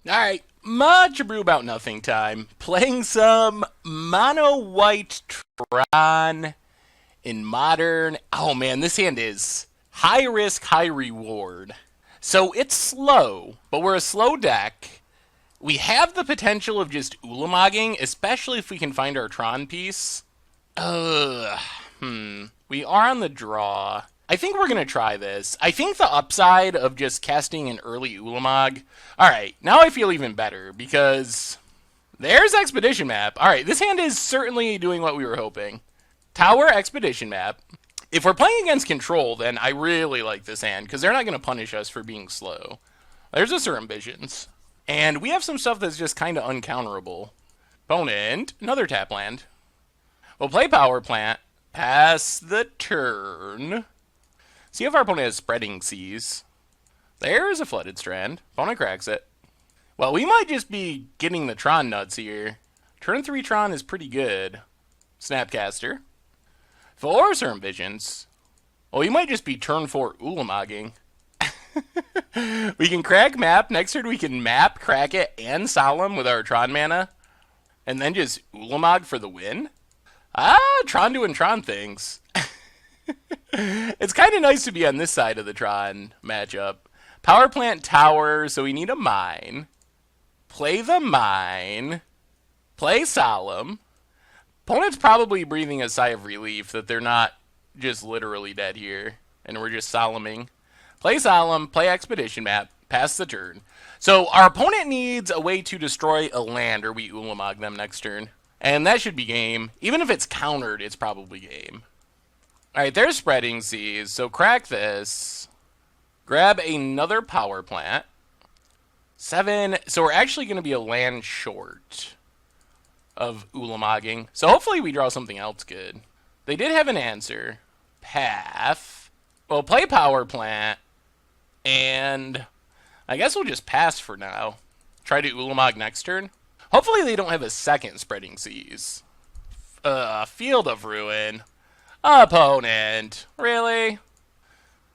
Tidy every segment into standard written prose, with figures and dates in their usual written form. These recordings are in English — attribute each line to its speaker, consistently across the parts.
Speaker 1: Alright, much Abrew about nothing time. Playing some mono white Tron in modern. Oh man, this hand is high risk, high reward. So it's slow, but we're a slow deck. We have the potential of just Ulamogging, especially if we can find our Tron piece. Ugh. We are on the draw. I think we're going to try this. I think the upside of just casting an early Ulamog. Alright, now I feel even better because there's Expedition Map. Alright, this hand is certainly doing what we were hoping. Tower Expedition Map. If we're playing against Control, then I really like this hand because they're not going to punish us for being slow. There's a Sir Ambitions. And we have some stuff that's just kind of uncounterable. Opponent, another tap land. We'll play Power Plant. Pass the turn. See if our opponent has Spreading Seas. There's a Flooded Strand. Opponent cracks it. Well, we might just be getting the Tron nuts here. Turn 3 Tron is pretty good. Snapcaster. 4 Sir Visions. Well, we might just be turn 4 Ulamogging. We can crack map. Next turn we can map, crack it, and Solemn with our Tron mana. And then just Ulamog for the win. Tron doing Tron things. It's kind of nice to be on this side of the Tron matchup. Power Plant Tower, so we need a mine. Play the mine. Play Solemn. Opponent's probably breathing a sigh of relief that they're not just literally dead here. And we're just Solemning. Play Solemn, play Expedition Map, pass the turn. So our opponent needs a way to destroy a land or we Ulamog them next turn. And that should be game. Even if it's countered, it's probably game. Alright, there's Spreading Seas. So crack this. Grab another Power Plant. 7. So we're actually going to be a land short of Ulamogging. So hopefully we draw something else good. They did have an answer. Path. Well, play Power Plant. And I guess we'll just pass for now. Try to Ulamog next turn. Hopefully they don't have a second Spreading Seas. Field of Ruin. Opponent. Really?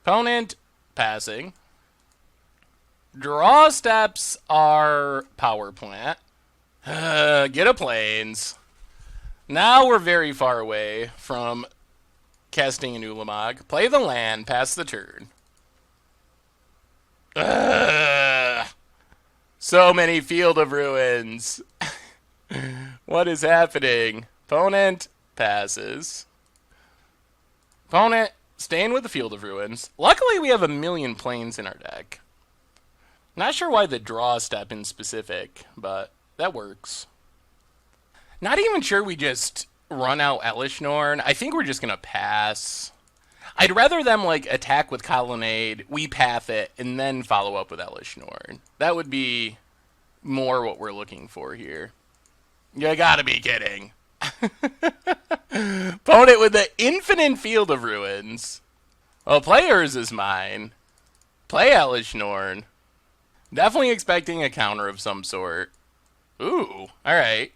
Speaker 1: Opponent. Passing. Draw steps are Power Plant. Get a Plains. Now we're very far away from casting an Ulamog. Play the land. Pass the turn. So many Field of Ruins. What is happening? Opponent passes. Opponent staying with the Field of Ruins. Luckily, we have a million planes in our deck. Not sure why the draw step in specific, but that works. Not even sure we just run out Elishnorn. I think we're just going to pass. I'd rather them like attack with Colonnade, we path it, and then follow up with Elishnorn. That would be more what we're looking for here. You gotta be kidding. Opponent with the infinite Field of Ruins. Well, players is mine. Play Elishnorn. Definitely expecting a counter of some sort. Ooh, alright.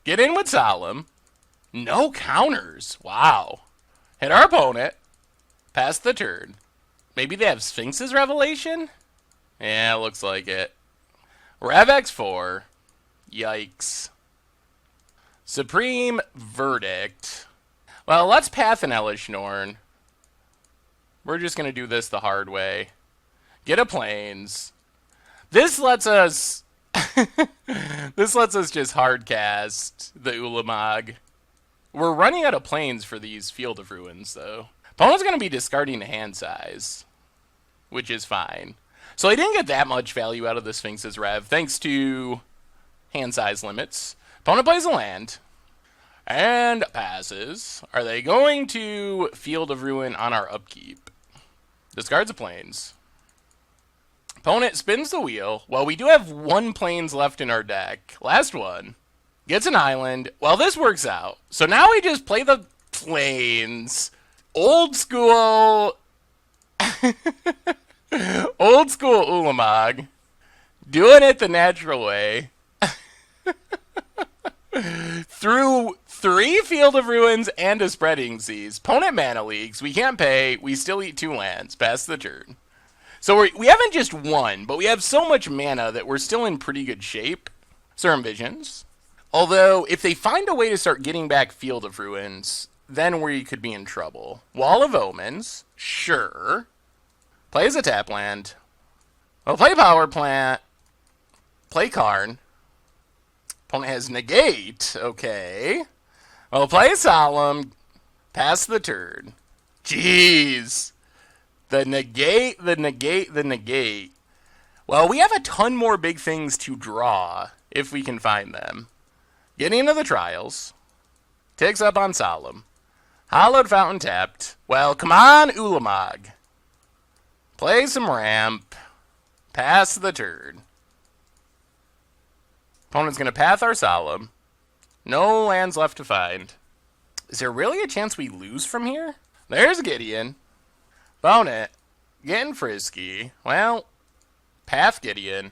Speaker 1: Get in with Solemn. No counters. Wow. Hit our opponent. Pass the turn. Maybe they have Sphinx's Revelation? Yeah, looks like it. Rev X4. Yikes. Supreme Verdict. Well, let's path an Elishnorn. We're just going to do this the hard way. Get a Plains. This lets us... this lets us just hard cast the Ulamog. We're running out of Plains for these Field of Ruins, though. Opponent's going to be discarding a hand size, which is fine. So I didn't get that much value out of the Sphinx's Rev, thanks to hand size limits. Opponent plays a land. And passes. Are they going to Field of Ruin on our upkeep? Discards a Plains. Opponent spins the wheel. Well, we do have 1 Plains left in our deck. Last one. Gets an island. Well, this works out. So now we just play the Plains. Old school... Old school Ulamog. Doing it the natural way. Through 3 Field of Ruins and a Spreading Seas. Opponent mana leaks. We can't pay. We still eat 2 lands. Pass the turn. So we haven't just won, but we have so much mana that we're still in pretty good shape. Serum Visions. Although, if they find a way to start getting back Field of Ruins, then we could be in trouble. Wall of Omens. Sure. Plays a tap land. Well, play Power Plant. Play Karn. Opponent has Negate. Okay. Well, play Solemn. Pass the turn. Jeez. The negate. Well, we have a ton more big things to draw, if we can find them. Getting into the Trials. Takes up on Solemn. Hallowed Fountain tapped. Well, come on, Ulamog. Play some ramp. Pass the turn. Opponent's going to path our Solemn. No lands left to find. Is there really a chance we lose from here? There's Gideon. Opponent. Getting frisky. Well, path Gideon.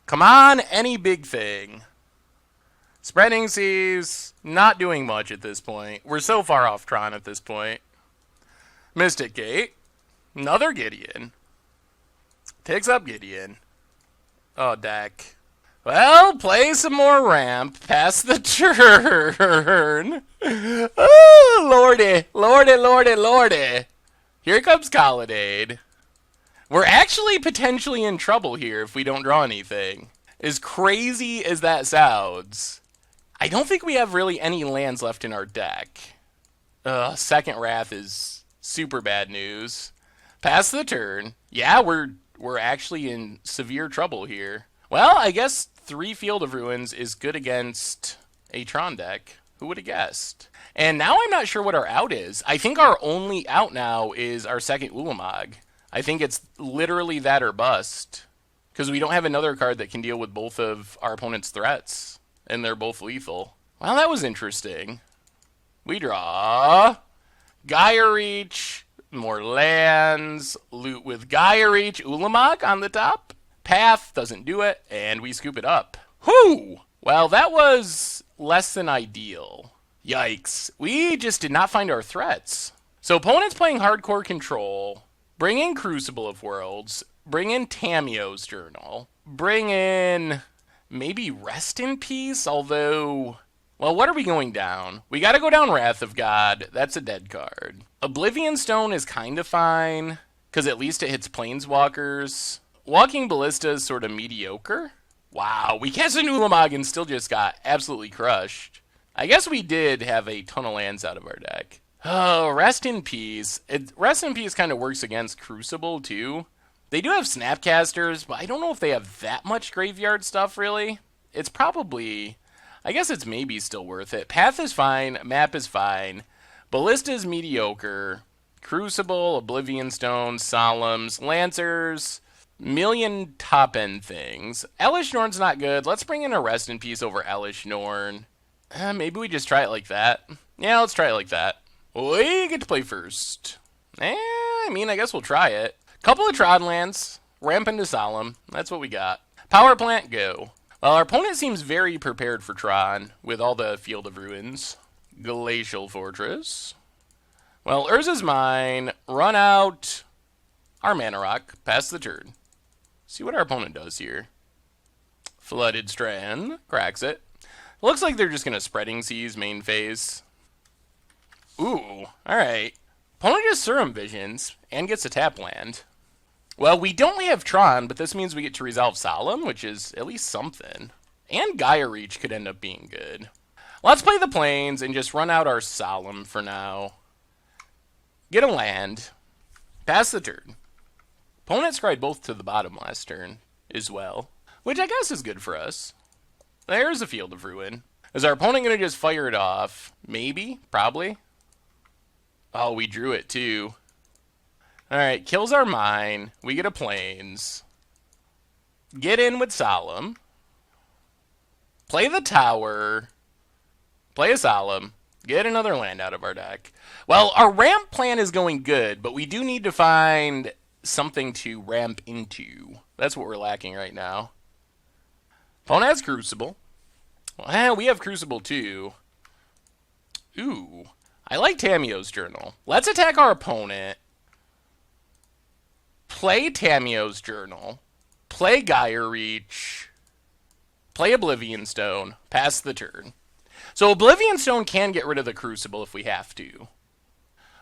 Speaker 1: Come on, any big thing. Spreading Seas. Not doing much at this point. We're so far off Tron at this point. Mystic Gate. Another Gideon. Takes up Gideon. Oh, deck. Well, play some more ramp. Pass the turn. Oh, lordy. Lordy. Here comes Colonnade. We're actually potentially in trouble here if we don't draw anything. As crazy as that sounds, I don't think we have really any lands left in our deck. Second Wrath is super bad news. Pass the turn. Yeah, we're actually in severe trouble here. Well, I guess 3 Field of Ruins is good against a Tron deck. Who would have guessed? And now I'm not sure what our out is. I think our only out now is our second Ulamog. I think it's literally that or bust. Because we don't have another card that can deal with both of our opponent's threats. And they're both lethal. Well, that was interesting. We draw. Gaia Reach. More lands. Loot with Gaia Reach. Ulamog on the top. Path doesn't do it. And we scoop it up. Whew! Well, that was less than ideal. Yikes. We just did not find our threats. So opponent's playing hardcore control. Bring in Crucible of Worlds. Bring in Tamio's Journal. Bring in maybe Rest in Peace, although... Well, what are we going down? We gotta go down Wrath of God. That's a dead card. Oblivion Stone is kind of fine, because at least it hits Planeswalkers. Walking Ballista is sort of mediocre. Wow, we cast an Ulamog and still just got absolutely crushed. I guess we did have a ton of lands out of our deck. Oh, Rest in Peace. Rest in Peace kind of works against Crucible, too. They do have Snapcasters, but I don't know if they have that much graveyard stuff, really. It's probably... I guess it's maybe still worth it. Path is fine. Map is fine. Ballista is mediocre. Crucible, Oblivion Stone, Solemns, Lancers... Million top-end things. Elish Norn's not good. Let's bring in a Rest in Peace over Elish Norn. Maybe we just try it like that. Yeah, let's try it like that. We get to play first. I guess we'll try it. Couple of Tron lands. Ramp into Solemn. That's what we got. Power Plant, go. Well, our opponent seems very prepared for Tron with all the Field of Ruins. Glacial Fortress. Well, Urza's mine. Run out our Mana Rock. Pass the turn. See what our opponent does here. Flooded Strand. Cracks it. Looks like they're just going to Spreading Seas main phase. Ooh. Alright. Opponent just Serum Visions and gets a tap land. Well, we don't have Tron, but this means we get to resolve Solemn, which is at least something. And Gaia Reach could end up being good. Let's play the Plains and just run out our Solemn for now. Get a land. Pass the turn. Opponent scryed both to the bottom last turn as well, which I guess is good for us. There's a Field of Ruin. Is our opponent going to just fire it off? Maybe? Probably? Oh, we drew it too. Alright, kills our mine. We get a Plains. Get in with Solemn. Play the tower. Play a Solemn. Get another land out of our deck. Well, our ramp plan is going good, but we do need to find something to ramp into. That's what we're lacking right now. Opponent has Crucible. Well, we have Crucible too. Ooh. I like Tamio's Journal. Let's attack our opponent. play Tamiyo's Journal, play Gyre Reach, play Oblivion Stone, pass the turn. So Oblivion Stone can get rid of the Crucible if we have to.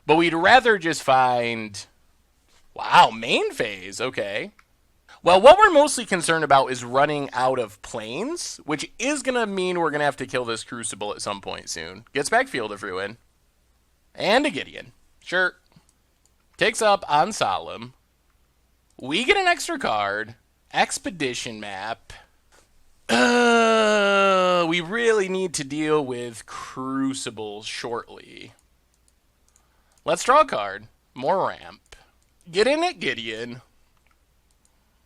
Speaker 1: But we'd rather just find... Wow, main phase, okay. Well, what we're mostly concerned about is running out of planes, which is going to mean we're going to have to kill this Crucible at some point soon. Gets back Field of Ruin. And a Gideon. Sure. Takes up on Solemn. We get an extra card. Expedition Map. We really need to deal with Crucibles shortly. Let's draw a card. More ramp. Get in at Gideon.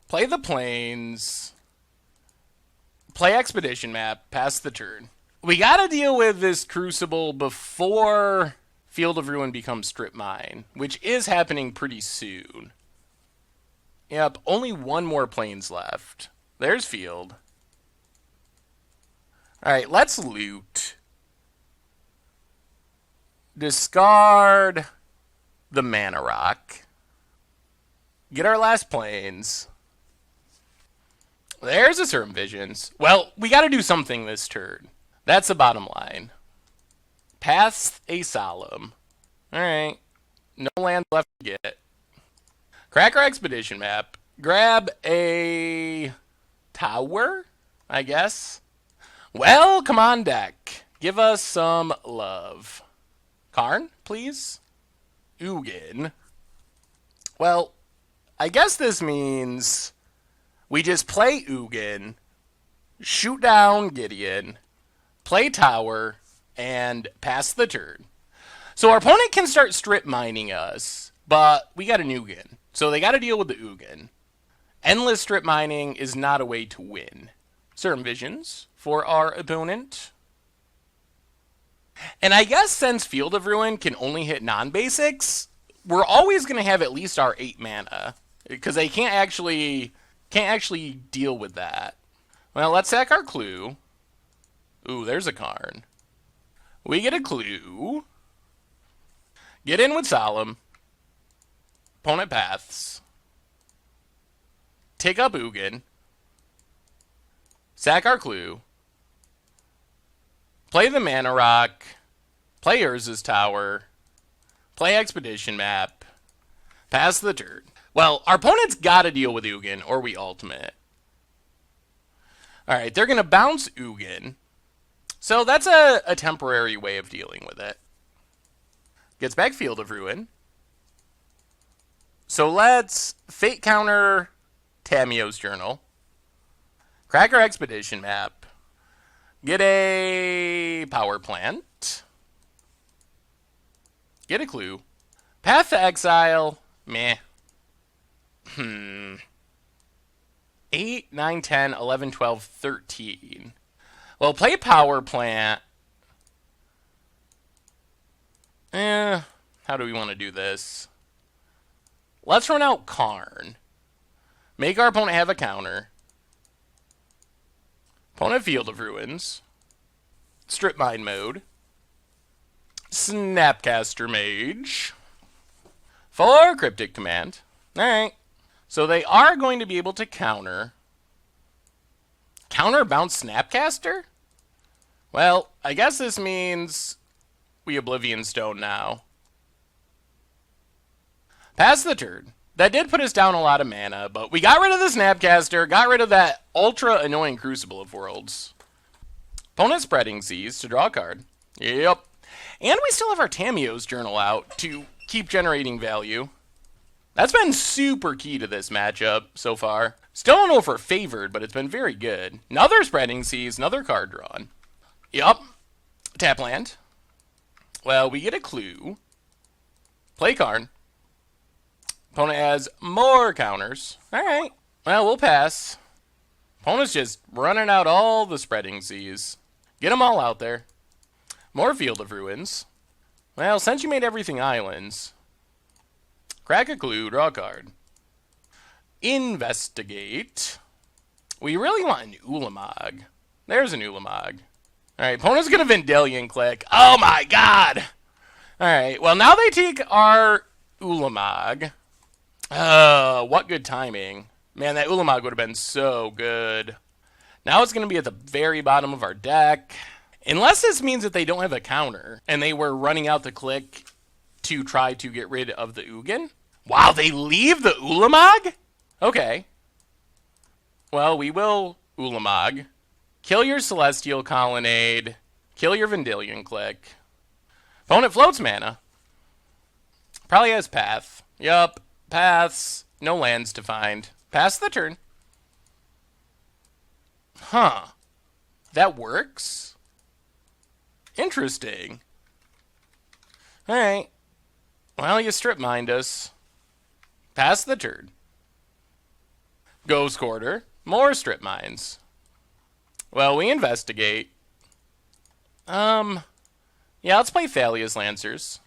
Speaker 1: Play the planes. Play Expedition Map. Pass the turn. We gotta deal with this Crucible before Field of Ruin becomes Strip Mine, which is happening pretty soon. Yep, only one more planes left. There's Field. Alright, let's loot. Discard the Mana Rock. Get our last planes. There's a Certain Visions. Well, we gotta do something this turn. That's the bottom line. Pass a Solemn. Alright. No land left to get. Crack our Expedition Map. Grab a tower, I guess. Well, come on, deck. Give us some love. Karn, please. Ugin. Well, I guess this means we just play Ugin, shoot down Gideon, play tower, and pass the turn. So our opponent can start strip mining us, but we got an Ugin. So they got to deal with the Ugin. Endless strip mining is not a way to win. Certain Visions for our opponent. And I guess since Field of Ruin can only hit non-basics, we're always going to have at least our 8 mana. Because they can't actually deal with that. Well, let's sack our Clue. Ooh, there's a Karn. We get a Clue. Get in with Solemn. Opponent paths. Take up Ugin. Sack our Clue. Play the Mana Rock. Play Urza's Tower. Play Expedition Map. Pass the turn. Well, our opponent's got to deal with Ugin, or we ultimate. Alright, they're going to bounce Ugin. So that's a temporary way of dealing with it. Gets back Field of Ruin. So let's Fate counter Tamiyo's Journal. Crack our Expedition Map. Get a Power Plant. Get a Clue. Path to Exile. Meh. 8, 9, 10, 11, 12, 13. Well, play Power Plant. How do we want to do this? Let's run out Karn. Make our opponent have a counter. Opponent Field of Ruins. Strip Mine mode. Snapcaster Mage. For Cryptic Command. Alright. So they are going to be able to counter. Counter bounce Snapcaster? Well, I guess this means we Oblivion Stone now. Pass the turn. That did put us down a lot of mana, but we got rid of the Snapcaster, got rid of that ultra annoying Crucible of Worlds. Opponent Spreading Seas to draw a card. Yep. And we still have our Tamiyo's Journal out to keep generating value. That's been super key to this matchup so far. Still don't know if we're favored, but it's been very good. Another Spreading Seas, another card drawn. Yup. Tap land. Well, we get a Clue. Play Karn. Opponent has more counters. Alright. Well, we'll pass. Opponent's just running out all the Spreading Seas. Get them all out there. More Field of Ruins. Well, since you made everything islands, crack a Clue, draw a card. Investigate. We really want an Ulamog. There's an Ulamog. Alright, opponent's going to Vendilion Click. Oh my god! Alright, well now they take our Ulamog. What good timing. Man, that Ulamog would have been so good. Now it's going to be at the very bottom of our deck. Unless this means that they don't have a counter, and they were running out the click to try to get rid of the Ugin. Wow, they leave the Ulamog? Okay. Well, we will Ulamog. Kill your Celestial Colonnade. Kill your Vendilion Click. Opponent floats mana. Probably has Path. Yup. Paths. No lands to find. Pass the turn. Huh. That works? Interesting. Alright. Well, you strip mined us. Pass the turn. Ghost Quarter. More strip mines. Well, we investigate. Yeah, let's play Thalia's Lancers.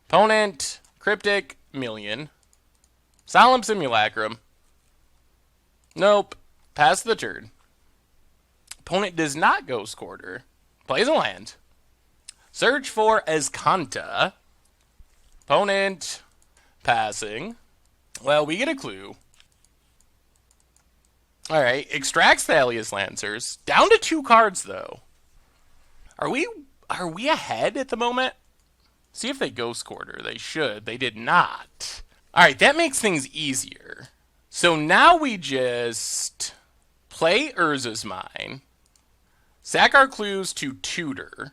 Speaker 1: Opponent, Cryptic, Million. Solemn Simulacrum. Nope. Pass the turn. Opponent does not Ghost Quarter. Plays a land. Search for Azcanta. Opponent, passing. Well, we get a clue. Alright, extracts Thalia's Lancers. Down to 2 cards, though. Are we ahead at the moment? See if they Ghost Quarter. They should. They did not. Alright, that makes things easier. So now we just play Urza's Mine. Sack our clues to tutor.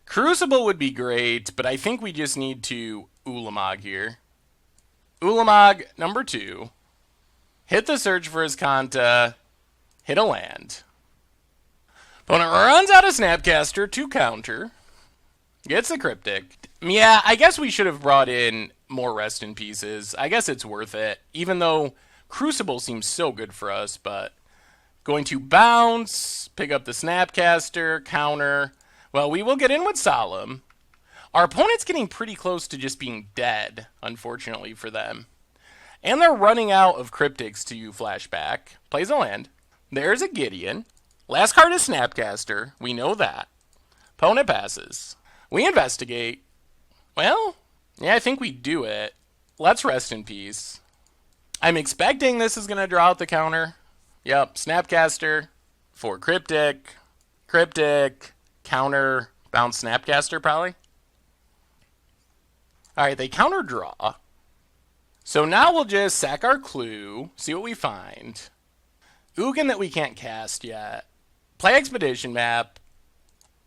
Speaker 1: Crucible would be great, but I think we just need to Ulamog here. Ulamog, number 2. Hit the search for Azcanta. Hit a land. Opponent runs out of Snapcaster to counter. Gets a Cryptic. Yeah, I guess we should have brought in more Rest in Pieces. I guess it's worth it, even though Crucible seems so good for us, but going to bounce, pick up the Snapcaster, counter. Well, we will get in with Solemn. Our opponent's getting pretty close to just being dead, unfortunately for them. And they're running out of Cryptics to flashback. Plays a land. There's a Gideon. Last card is Snapcaster. We know that. Opponent passes. We investigate. Well, yeah, I think we do it. Let's Rest in Peace. I'm expecting this is going to draw out the counter. Yep, Snapcaster for Cryptic. Cryptic, counter, bounce Snapcaster probably. Alright, they counter draw. So now we'll just sack our clue, see what we find. Ugin that we can't cast yet. Play Expedition Map.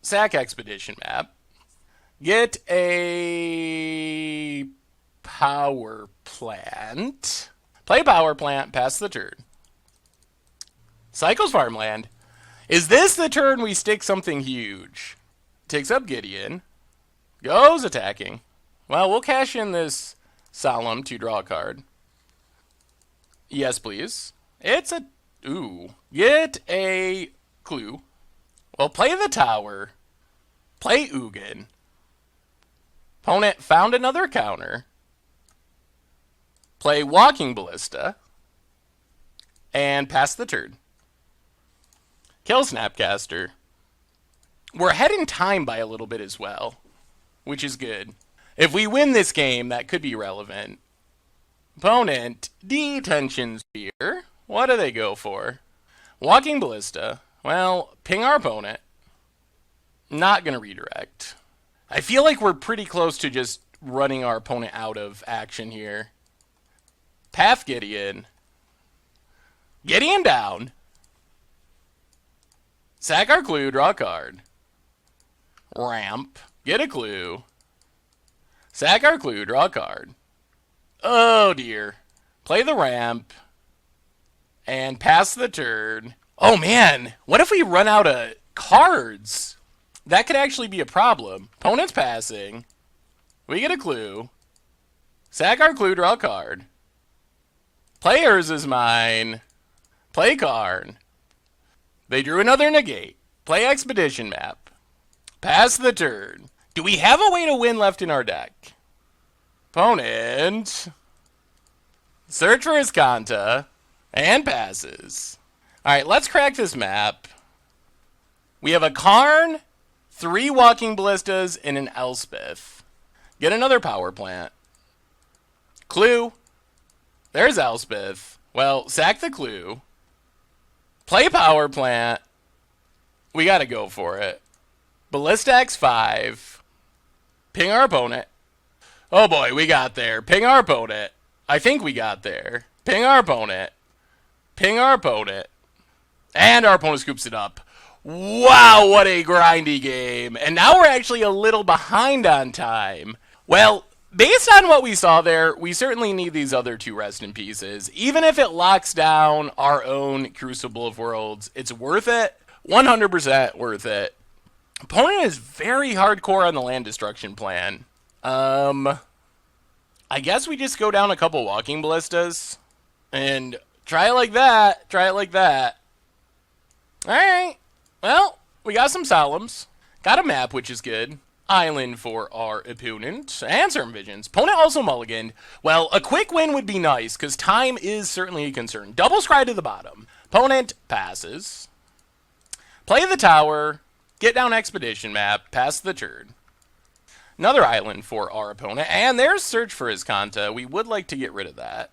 Speaker 1: Sack Expedition Map. Get a Power Plant. Play Power Plant, pass the turn. Cycles Farmland. Is this the turn we stick something huge? Takes up Gideon. Goes attacking. Well, we'll cash in this Solemn to draw a card. Yes, please. It's a... Ooh. Get a clue. Well, play the tower. Play Ugin. Opponent found another counter. Play Walking Ballista. And pass the turn. Kill Snapcaster. We're ahead in time by a little bit as well, which is good. If we win this game, that could be relevant. Opponent, Detention Sphere. What do they go for? Walking Ballista. Well, ping our opponent. Not going to redirect. I feel like we're pretty close to just running our opponent out of action here. Path Gideon. Gideon down. Sack our clue, draw a card. Ramp. Get a clue. Sack our clue, draw a card. Oh dear. Play the ramp. And pass the turn. Oh man, what if we run out of cards? That could actually be a problem. Opponent's passing. We get a clue. Sack our clue, draw a card. Play Urza's Mine. Play Karn. They drew another negate. Play Expedition Map. Pass the turn. Do we have a way to win left in our deck? Opponent. Search for Azcanta. And passes. Alright, let's crack this map. We have a Karn, 3 Walking Ballistas, and an Elspeth. Get another Power Plant. Clue. There's Elspeth. Well, sack the Clue. Play Power Plant. We gotta go for it. Ballista X5. Ping our opponent. Oh boy, we got there. Ping our opponent. I think we got there. Ping our opponent. Ping our opponent. And our opponent scoops it up. Wow, what a grindy game. And now we're actually a little behind on time. Well, based on what we saw there, we certainly need these other 2 rest in pieces. Even if it locks down our own Crucible of Worlds, it's worth it. 100% worth it. Opponent is very hardcore on the land destruction plan. I guess we just go down a couple Walking Ballistas. And try it like that. Try it like that. Alright. Well, we got some Solemns. Got a map, which is good. Island for our opponent. And Certain Visions. Opponent also mulliganed. Well, a quick win would be nice, because time is certainly a concern. Double scry to the bottom. Opponent passes. Play the tower. Get down Expedition map. Pass the turn. Another island for our opponent. And there's Search for Azcanta. We would like to get rid of that.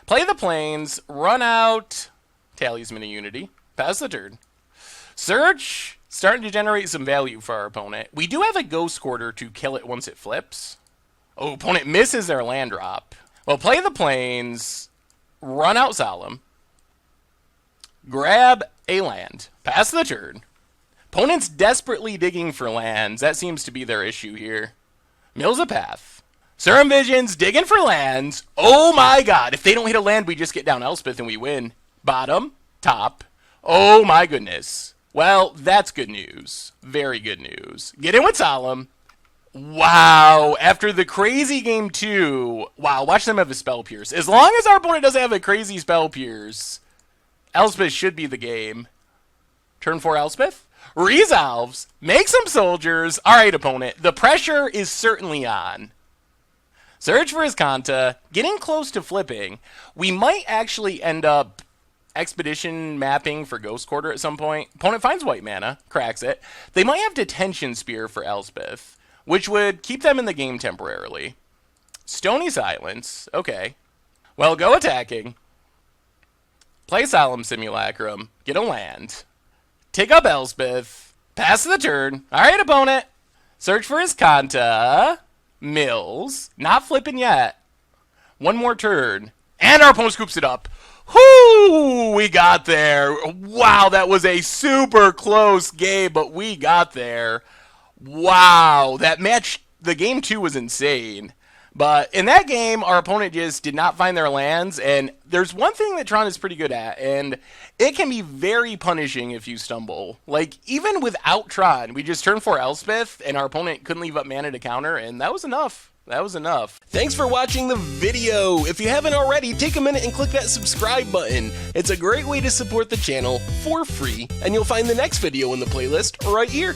Speaker 1: Play the plains. Run out Talisman of Unity. Pass the turn. Search. Starting to generate some value for our opponent. We do have a Ghost Quarter to kill it once it flips. Oh, opponent misses their land drop. Well, play the plains. Run out Solemn. Grab a land. Pass the turn. Opponent's desperately digging for lands. That seems to be their issue here. Mills a path. Certain Visions digging for lands. Oh my god. If they don't hit a land, we just get down Elspeth and we win. Bottom. Top. Oh my goodness. Well, that's good news. Very good news. Get in with Solemn. Wow. After the crazy game 2. Wow, watch them have a Spell Pierce. As long as our opponent doesn't have a crazy Spell Pierce, Elspeth should be the game. Turn 4 Elspeth. Resolves. Make some soldiers. Alright, opponent. The pressure is certainly on. Search for Azcanta. Getting close to flipping. We might actually end up Expedition mapping for Ghost Quarter at some point. Opponent finds white mana. Cracks it. They might have Detention Spear for Elspeth, which would keep them in the game temporarily. Stony Silence. Okay. Well, go attacking. Play Solemn Simulacrum. Get a land. Take up Elspeth. Pass the turn. Alright, opponent. Search for Azcanta. Mills. Not flipping yet. One more turn. And our opponent scoops it up. Whoo! We got there. Wow, that was a super close game, but we got there. Wow, that match, the game 2 was insane. But in that game, our opponent just did not find their lands, and there's one thing that Tron is pretty good at, and it can be very punishing if you stumble. Like, even without Tron, we just turned 4 Elspeth, and our opponent couldn't leave up mana to counter, and that was enough. That was enough. Thanks for watching the video. If you haven't already, take a minute and click that subscribe button. It's a great way to support the channel for free, and you'll find the next video in the playlist right here.